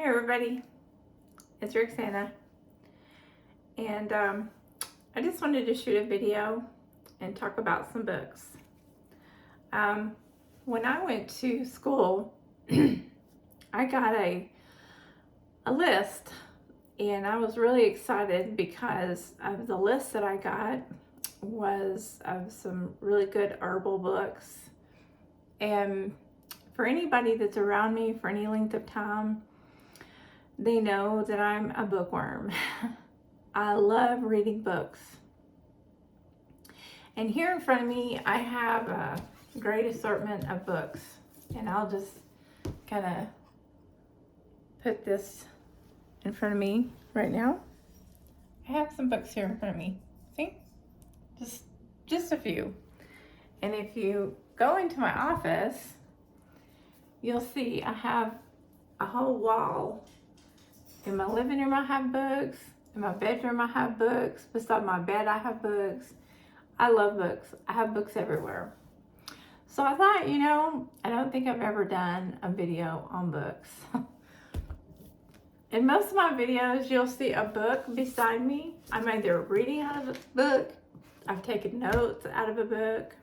Hi everybody, it's Rexanna, and I just wanted to shoot a video and talk about some books. When I went to school, I got a list, and I was really excited because of the list that I got was of some really good herbal books. And for anybody that's around me for any length of time, they know that I'm a bookworm. I love reading books. And here in front of me, I have a great assortment of books. And I'll just kind of put this in front of me right now. I have some books here in front of me. See? Just a few. And if you go into my office, you'll see I have a whole wall. In my living room, I have books. In my bedroom, I have books. Beside my bed, I have books. I love books. I have books everywhere. So I thought, I don't think I've ever done a video on books. In most of my videos, you'll see a book beside me. I'm either reading out of a book, I've taken notes out of a book.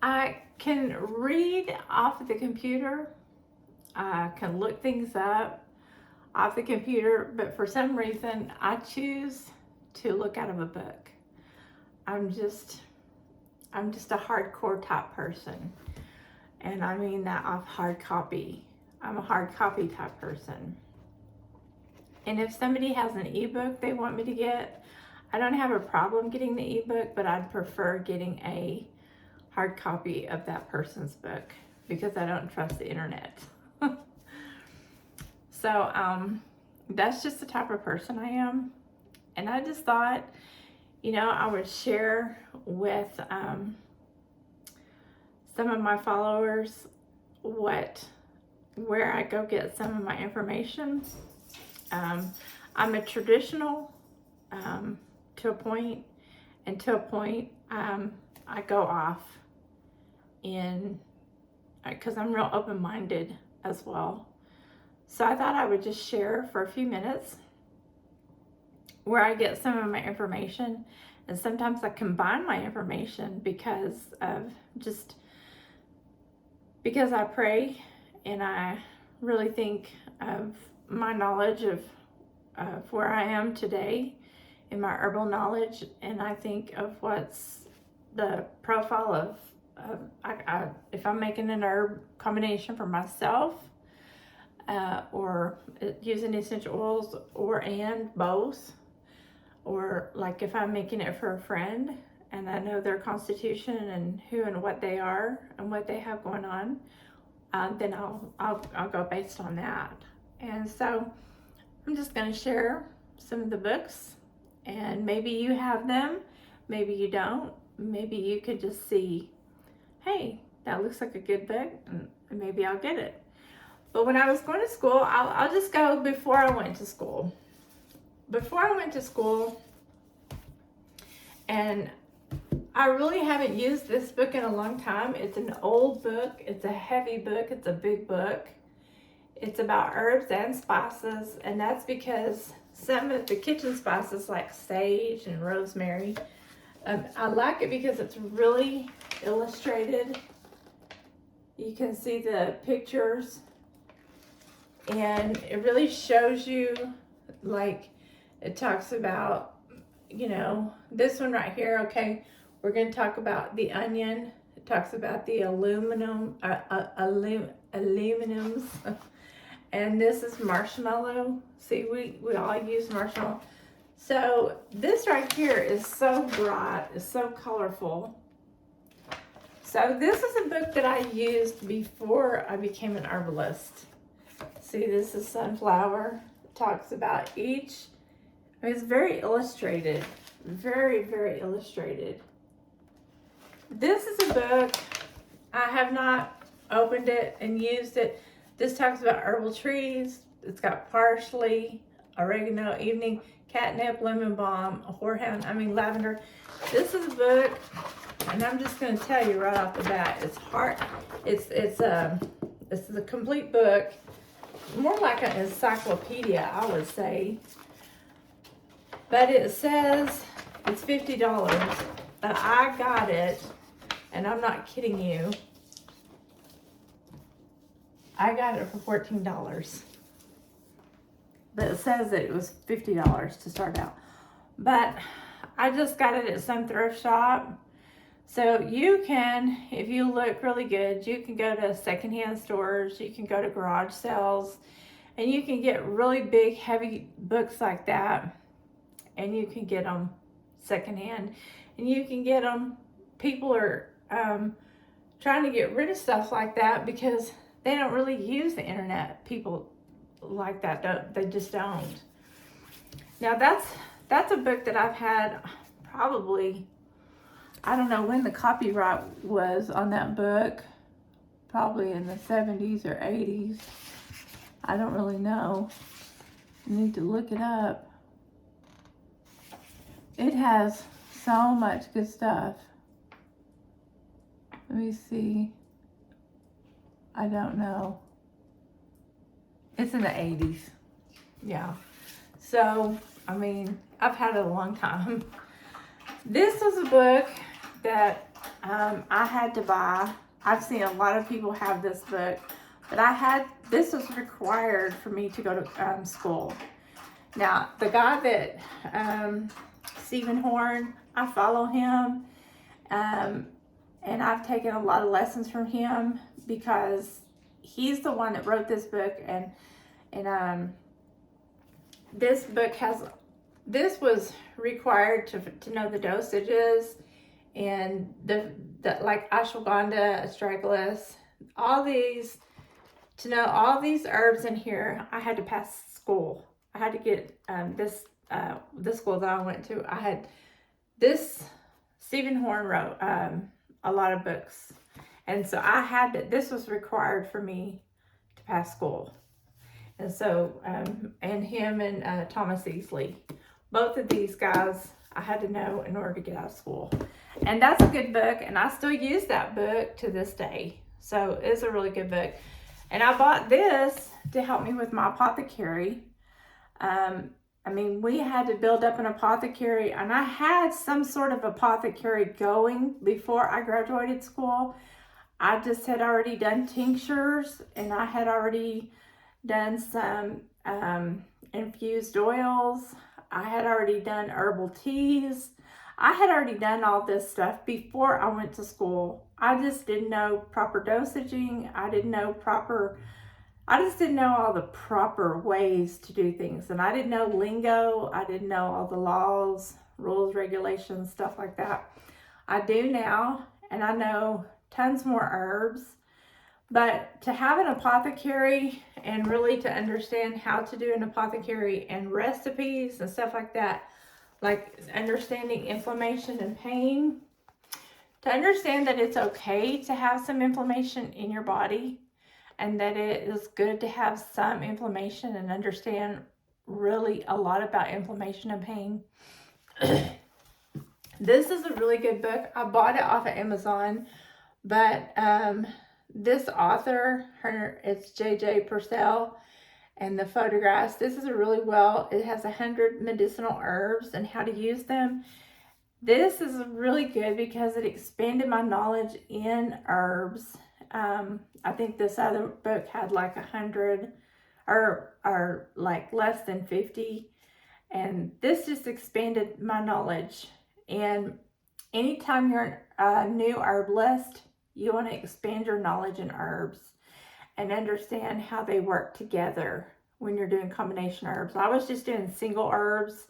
I can read off of the computer. I can look things up off the computer, but for some reason I choose to look out of a book. I'm just a hardcore type person, and I mean that off hard copy. I'm a hard copy type person. And if somebody has an ebook they want me to get, I don't have a problem getting the ebook, but I'd prefer getting a hard copy of that person's book because I don't trust the internet. So that's just the type of person I am. And I just thought, I would share with some of my followers where I go get some of my information. I'm a traditional to a point, and to a point I go off because I'm real open-minded as well. So I thought I would just share for a few minutes where I get some of my information, and sometimes I combine my information because I pray, and I really think of my knowledge of where I am today in my herbal knowledge, and I think of what's the profile of if I'm making an herb combination for myself, or using essential oils, and both, or like if I'm making it for a friend and I know their constitution and who and what they are and what they have going on, then I'll go based on that. And so I'm just going to share some of the books, and maybe you have them, maybe you don't. Maybe you could just see, hey, that looks like a good book, and maybe I'll get it. But when I was going to school, I'll just go before I went to school. Before I went to school, and I really haven't used this book in a long time. It's an old book. It's a heavy book. It's a big book. It's about herbs and spices, and that's because some of the kitchen spices like sage and rosemary, I like it because it's really illustrated. You can see the pictures, and it really shows you, like, it talks about, this one right here. Okay, we're going to talk about the onion. It talks about the aluminums, and this is marshmallow. See, we all use marshmallow. So this right here is so bright, it's so colorful. So this is a book that I used before I became an herbalist. See, this is sunflower. It talks about each. It's very illustrated, very, very illustrated. This is a book. I have not opened it and used it. This talks about herbal trees. It's got parsley, oregano, evening, catnip, lemon balm, lavender. This is a book, and I'm just going to tell you right off the bat, it's hard. It's a complete book. more like an encyclopedia, I would say. But it says it's $50. But I got it, and I'm not kidding you, I got it for $14. But it says that it was $50 to start out. But I just got it at some thrift shop. So you can, if you look really good, you can go to secondhand stores, you can go to garage sales, and you can get really big, heavy books like that, and you can get them secondhand, and you can get them, people are trying to get rid of stuff like that because they don't really use the internet. People like that, they just don't. Now that's a book that I've had probably, I don't know when the copyright was on that book, probably in the 70s or 80s. I don't really know. I need to look it up. It has so much good stuff. Let me see. I don't know. It's in the 80s. Yeah. So, I mean, I've had it a long time. This was a book that I had to buy. I've seen a lot of people have this book, but this was required for me to go to school. Now, the guy that, Stephen Horn, I follow him, and I've taken a lot of lessons from him because he's the one that wrote this book, and this book this was required to know the dosages and the like ashwagandha, astragalus, all these, to know all these herbs in here. I had to pass school. I had to get the school that I went to. I had this. Stephen Horn wrote a lot of books, and so this was required for me to pass school. And so, and him and Thomas Easley, both of these guys I had to know in order to get out of school. And that's a good book, and I still use that book to this day. So it's a really good book. And I bought this to help me with my apothecary. I mean, we had to build up an apothecary, and I had some sort of apothecary going before I graduated school. I just had already done tinctures, and I had already done some infused oils. I had already done herbal teas. I had already done all this stuff before I went to school. I just didn't know proper dosaging. I just didn't know all the proper ways to do things. And I didn't know lingo. I didn't know all the laws, rules, regulations, stuff like that. I do now, and I know tons more herbs. But to have an apothecary and really to understand how to do an apothecary and recipes and stuff like that, like understanding inflammation and pain, to understand that it's okay to have some inflammation in your body, and that it is good to have some inflammation, and understand really a lot about inflammation and pain. This is a really good book. I bought it off of Amazon, but this author, it's J.J. Purcell, and the photographs, this is it has 100 medicinal herbs and how to use them. This is really good because it expanded my knowledge in herbs. I think this other book had like 100 or like less than 50. And this just expanded my knowledge. And anytime you're a new herbalist, you want to expand your knowledge in herbs and understand how they work together when you're doing combination herbs. I was just doing single herbs,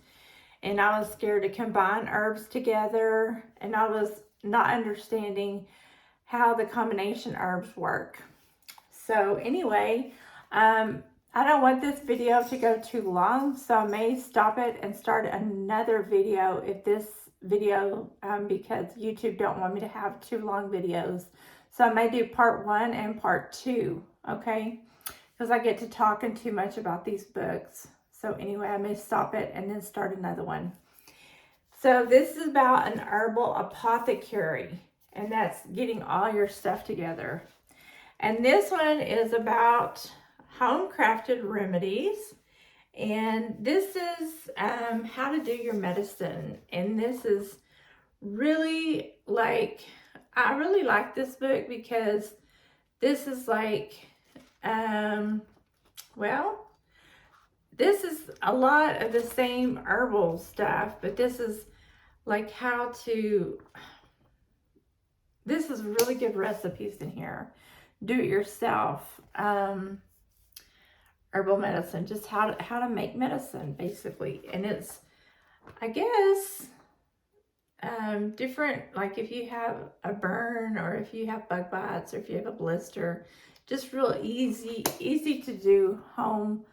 and I was scared to combine herbs together, and I was not understanding how the combination herbs work. So anyway, I don't want this video to go too long, so I may stop it and start another video if this video, because YouTube don't want me to have too long videos. So I may do part 1 and part 2, okay? Because I get to talking too much about these books. So anyway, I may stop it and then start another one. So this is about an herbal apothecary, and that's getting all your stuff together. And this one is about home crafted remedies. And this is how to do your medicine. And this is really like, I really like this book because this is like, well, this is a lot of the same herbal stuff, but this is like how to, this is really good recipes in here. Do it yourself. Herbal medicine, just how to make medicine basically. And it's, I guess, different, like if you have a burn or if you have bug bites or if you have a blister, just real easy to do home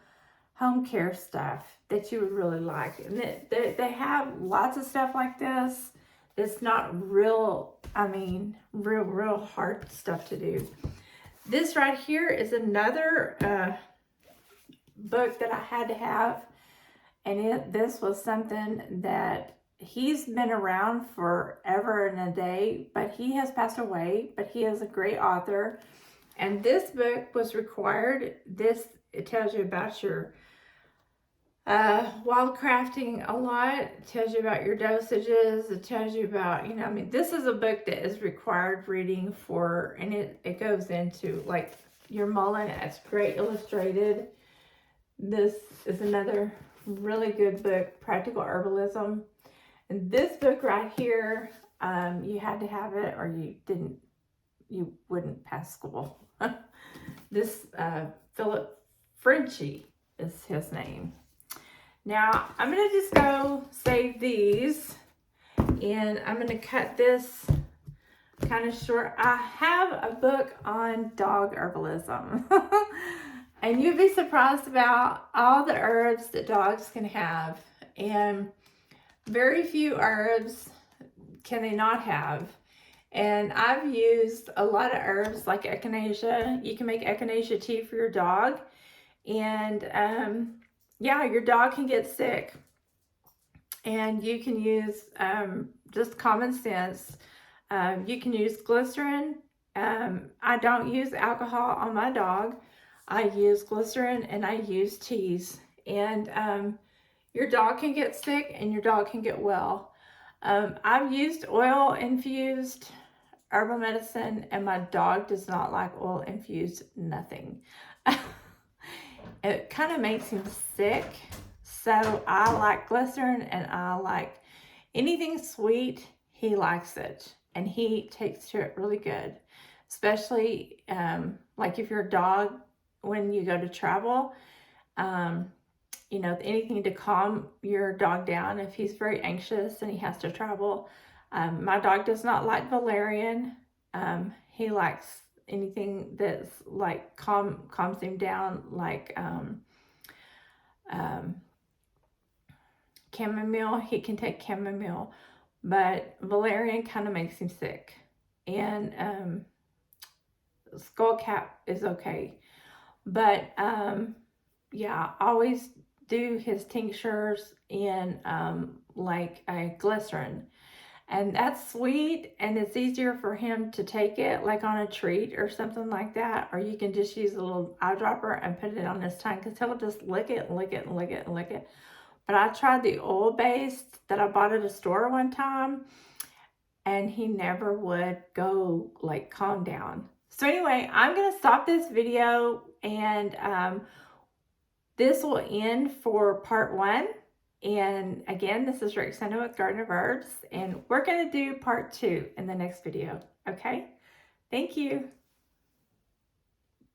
care stuff that you would really like. And they have lots of stuff like this. It's not real, I mean, real hard stuff to do. This right here is another book that I had to have, and this was something that he's been around forever and a day, but he has passed away, but he is a great author. And this book was required. It tells you about your while crafting a lot. It tells you about your dosages. It tells you about, I mean, this is a book that is required reading for, and it goes into like your mullein. It's great illustrated. This is another really good book, Practical Herbalism. And this book right here, you had to have it or you wouldn't pass school. This Philip Frenchy is his name. Now, I'm going to just go save these, and I'm going to cut this kind of short. I have a book on dog herbalism. And you'd be surprised about all the herbs that dogs can have. And very few herbs can they not have. And I've used a lot of herbs like echinacea. You can make echinacea tea for your dog. And yeah, your dog can get sick. And you can use just common sense. You can use glycerin. I don't use alcohol on my dog. I use glycerin and I use teas. And your dog can get sick and your dog can get well. I've used oil infused herbal medicine, and my dog does not like oil infused nothing. It kind of makes him sick. So I like glycerin, and I like anything sweet. He likes it and he takes to it really good. Especially like if you're a dog, when you go to travel, anything to calm your dog down if he's very anxious and he has to travel. My dog does not like valerian. He likes anything that's like calms him down, like chamomile. He can take chamomile, but valerian kind of makes him sick. And skullcap is okay. But yeah, always do his tinctures in like a glycerin. And that's sweet, and it's easier for him to take it like on a treat or something like that. Or you can just use a little eyedropper and put it on his tongue, because he'll just lick it and lick it and lick it and lick it. But I tried the oil-based that I bought at a store one time, and he never would go like calm down. So anyway, I'm going to stop this video, and this will end for part 1. And again, this is Rexanna with Garden of Herbs, and we're going to do part 2 in the next video. Okay? Thank you.